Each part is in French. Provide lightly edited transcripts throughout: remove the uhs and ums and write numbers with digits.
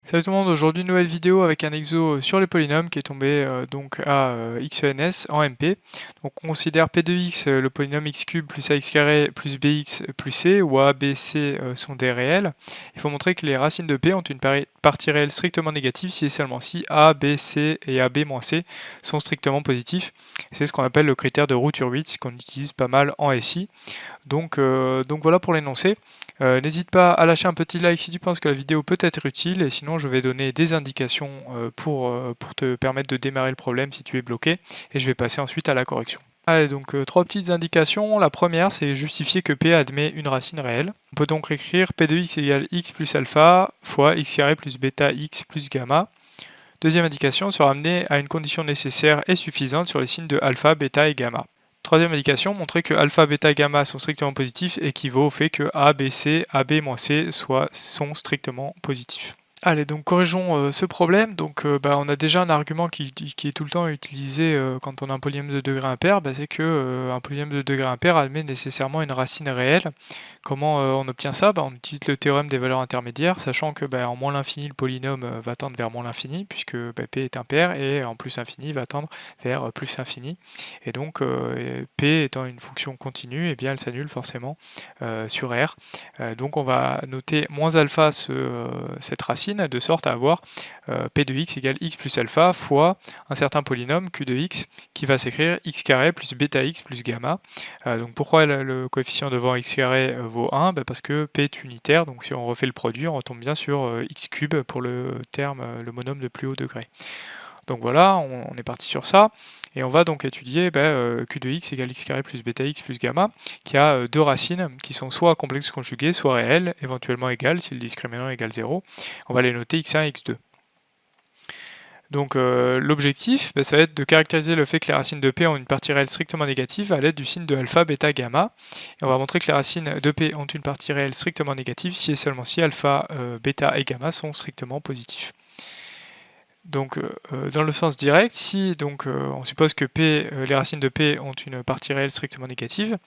Salut tout le monde, aujourd'hui nouvelle vidéo avec un exo sur les polynômes qui est tombé donc à XENS en MP. Donc on considère P de x, le polynôme x cube plus ax carré plus bx plus c, où a, b, c sont des réels. Il faut montrer que les racines de P ont une partie réelle strictement négative si et seulement si a, b, c et ab moins c sont strictement positifs. C'est ce qu'on appelle le critère de Root-Hurwitz qu'on utilise pas mal en SI. Donc voilà pour l'énoncé. N'hésite pas à lâcher un petit like si tu penses que la vidéo peut être utile, et sinon je vais donner des indications pour te permettre de démarrer le problème si tu es bloqué, et je vais passer ensuite à la correction. Allez, donc trois petites indications. La première, c'est justifier que P admet une racine réelle. On peut donc écrire P de x égale x plus alpha fois x carré plus bêta x plus gamma. Deuxième indication, se ramener à une condition nécessaire et suffisante sur les signes de alpha, bêta et gamma. Troisième indication, montrer que alpha, bêta, gamma sont strictement positifs équivaut au fait que A, B, C, AB moins C sont strictement positifs. Allez, donc corrigeons ce problème. Donc on a déjà un argument qui est tout le temps utilisé quand on a un polynôme de degré impair, c'est que un polynôme de degré impair admet nécessairement une racine réelle. Comment on obtient ça? On utilise le théorème des valeurs intermédiaires, sachant que en moins l'infini, le polynôme va tendre vers moins l'infini, puisque P est impair, et en plus infini va tendre vers plus infini. Et donc P étant une fonction continue, elle s'annule forcément sur R. Donc on va noter moins alpha cette racine, de sorte à avoir P de x égale x plus alpha fois un certain polynôme Q de x qui va s'écrire x carré plus bêta x plus gamma. Donc pourquoi le coefficient devant x carré vaut 1? Parce que P est unitaire, donc si on refait le produit, on retombe bien sur x cube pour le terme, le monôme de plus haut degré. Donc voilà, on est parti sur ça, et on va donc étudier Q de x égale x carré plus bêta x plus gamma, qui a deux racines qui sont soit complexes conjuguées, soit réelles, éventuellement égales si le discriminant égale 0. On va les noter x1 et x2. Donc l'objectif, ça va être de caractériser le fait que les racines de P ont une partie réelle strictement négative à l'aide du signe de alpha, bêta, gamma. Et on va montrer que les racines de P ont une partie réelle strictement négative si et seulement si alpha, bêta et gamma sont strictement positifs. Donc dans le sens direct, si on suppose que les racines de P ont une partie réelle strictement négative,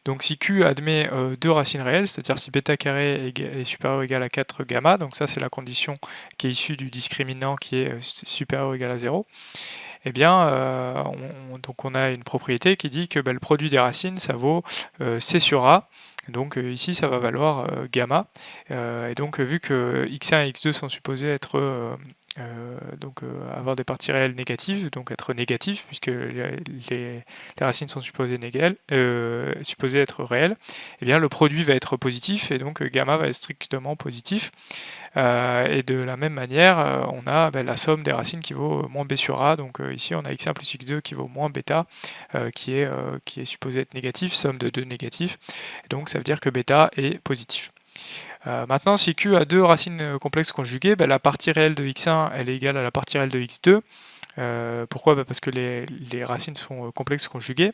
donc si Q admet deux racines réelles, c'est-à-dire si bêta carré est supérieur ou égal à 4 gamma, donc ça c'est la condition qui est issue du discriminant qui est supérieur ou égal à 0, donc on a une propriété qui dit que le produit des racines ça vaut C sur A. Donc ici ça va valoir gamma, et donc vu que x1 et x2 sont supposés être avoir des parties réelles négatives, donc être négatifs, puisque les racines sont supposées être réelles, le produit va être positif, et donc gamma va être strictement positif. Et de la même manière, on a la somme des racines qui vaut moins b sur a, donc ici on a x1 plus x2 qui vaut moins bêta, qui est supposé être négatif, somme de deux négatifs, et donc ça veut dire que bêta est positif. Maintenant, si Q a deux racines complexes conjuguées, la partie réelle de x1 elle est égale à la partie réelle de x2. Pourquoi? Parce que les racines sont complexes conjuguées.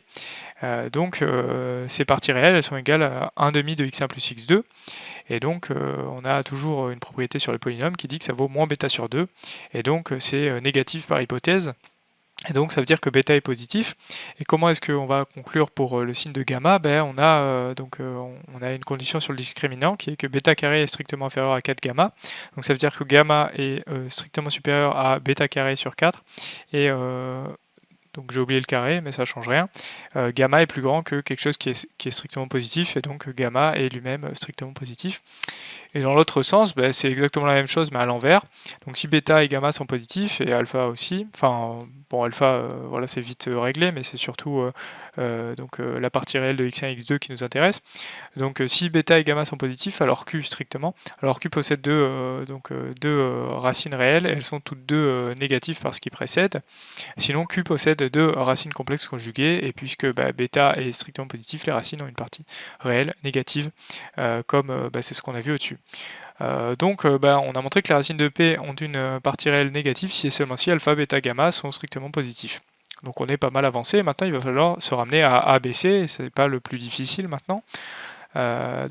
Donc ces parties réelles elles sont égales à 1 demi de x1 plus x2. Et donc on a toujours une propriété sur les polynômes qui dit que ça vaut moins bêta sur 2. Et donc c'est négatif par hypothèse. Et donc ça veut dire que bêta est positif. Et comment est-ce qu'on va conclure pour le signe de gamma? On a une condition sur le discriminant qui est que bêta carré est strictement inférieur à 4 gamma. Donc ça veut dire que gamma est strictement supérieur à bêta carré sur 4. Et donc j'ai oublié le carré, mais ça ne change rien. Gamma est plus grand que quelque chose qui est strictement positif, et donc gamma est lui-même strictement positif. Et dans l'autre sens, c'est exactement la même chose, mais à l'envers. Donc si bêta et gamma sont positifs, et alpha aussi, alpha, voilà, c'est vite réglé, mais c'est surtout la partie réelle de x1 et x2 qui nous intéresse. Donc si bêta et gamma sont positifs, alors Q strictement, alors Q possède deux racines réelles, elles sont toutes deux négatives par ce qui précède. Sinon Q possède deux racines complexes conjuguées, et puisque bêta est strictement positif, les racines ont une partie réelle négative, comme c'est ce qu'on a vu au-dessus. On a montré que les racines de P ont une partie réelle négative si et seulement si alpha, bêta, gamma sont strictement positifs. Donc on est pas mal avancé. Maintenant il va falloir se ramener à A, B, C, c'est pas le plus difficile maintenant.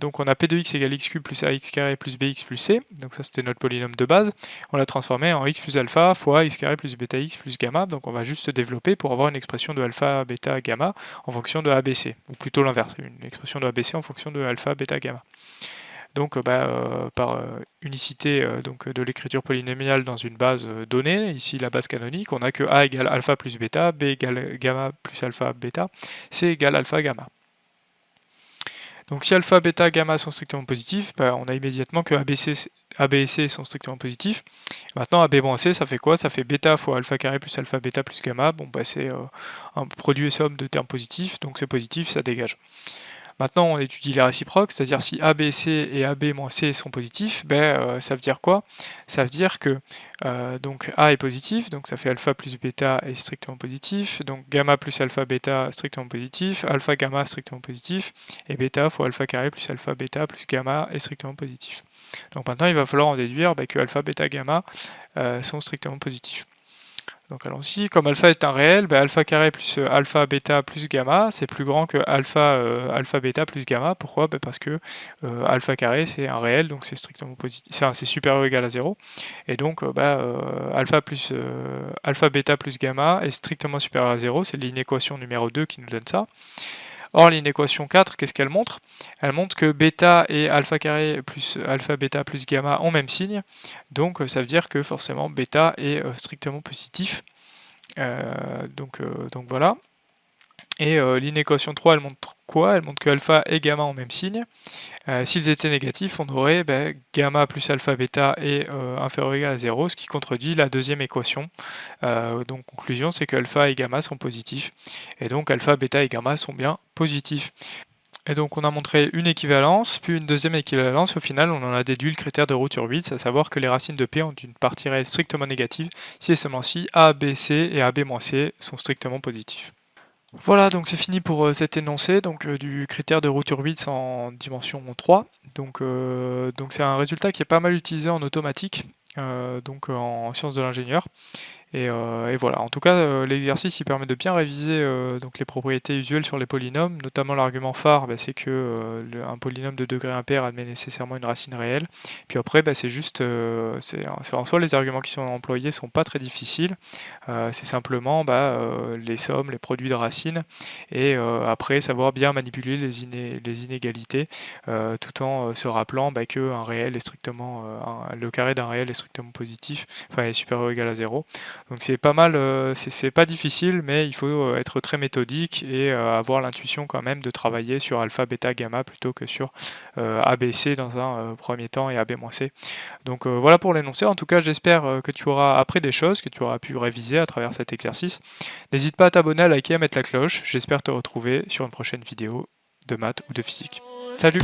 Donc on a P de x égale x cube plus ax carré plus bx plus c, donc ça c'était notre polynôme de base. On l'a transformé en x plus alpha fois x carré plus bêta x plus gamma, donc on va juste se développer pour avoir une expression de alpha, bêta, gamma en fonction de ABC, ou plutôt l'inverse, une expression de ABC en fonction de alpha, bêta, gamma. donc par unicité donc, de l'écriture polynomiale dans une base donnée, ici la base canonique, on a que A égale alpha plus bêta, B égale gamma plus alpha bêta, C égale alpha gamma. Donc si alpha, bêta, gamma sont strictement positifs, on a immédiatement que A, B et C sont strictement positifs. Maintenant, AB moins C, ça fait quoi? Ça fait bêta fois alpha carré plus alpha bêta plus gamma. Bon, c'est un produit et somme de termes positifs, donc c'est positif, ça dégage. Maintenant, on étudie les réciproques, c'est-à-dire si A, B, C et AB moins C sont positifs, ça veut dire quoi? Ça veut dire que donc A est positif, donc ça fait alpha plus bêta est strictement positif, donc gamma plus alpha bêta strictement positif, alpha gamma strictement positif, et bêta fois alpha carré plus alpha bêta plus gamma est strictement positif. Donc maintenant, il va falloir en déduire que alpha, bêta, gamma sont strictement positifs. Donc allons-y, comme alpha est un réel, alpha carré plus alpha bêta plus gamma, c'est plus grand que alpha bêta plus gamma. Pourquoi? Parce que alpha carré c'est un réel, donc c'est strictement positif, c'est supérieur ou égal à 0. Et donc alpha bêta plus gamma est strictement supérieur à 0, c'est l'inéquation numéro 2 qui nous donne ça. Or, l'inéquation 4, qu'est-ce qu'elle montre? Elle montre que bêta et alpha carré plus alpha bêta plus gamma ont même signe. Donc, ça veut dire que forcément bêta est strictement positif. Donc voilà. Et l'inéquation 3, elle montre quoi? Elle montre que alpha et gamma ont même signe. S'ils étaient négatifs, on aurait gamma plus alpha bêta est inférieur ou égal à 0, ce qui contredit la deuxième équation. Donc conclusion, c'est que alpha et gamma sont positifs. Et donc alpha, bêta et gamma sont bien positifs. Et donc on a montré une équivalence, puis une deuxième équivalence. Au final, on en a déduit le critère de root Hurwitz, à savoir que les racines de P ont une partie réelle strictement négative, si et seulement si A, B, C et AB-C sont strictement positifs. Voilà, donc c'est fini pour cet énoncé donc, du critère de root Hurwitz en dimension 3. Donc c'est un résultat qui est pas mal utilisé en automatique, donc en sciences de l'ingénieur. Et voilà, en tout cas l'exercice il permet de bien réviser donc les propriétés usuelles sur les polynômes, notamment l'argument phare, c'est que un polynôme de degré impair admet nécessairement une racine réelle. Puis après c'est juste, c'est en soi les arguments qui sont employés sont pas très difficiles, c'est simplement les sommes, les produits de racines, et après savoir bien manipuler les inégalités, tout en se rappelant que un réel est strictement, le carré d'un réel est strictement positif, enfin est supérieur ou égal à 0. Donc c'est pas mal, c'est pas difficile, mais il faut être très méthodique et avoir l'intuition quand même de travailler sur alpha, bêta, gamma plutôt que sur ABC dans un premier temps et AB-C. Donc voilà pour l'énoncé. En tout cas, j'espère que tu auras appris des choses, que tu auras pu réviser à travers cet exercice. N'hésite pas à t'abonner, à liker, à mettre la cloche. J'espère te retrouver sur une prochaine vidéo de maths ou de physique. Salut!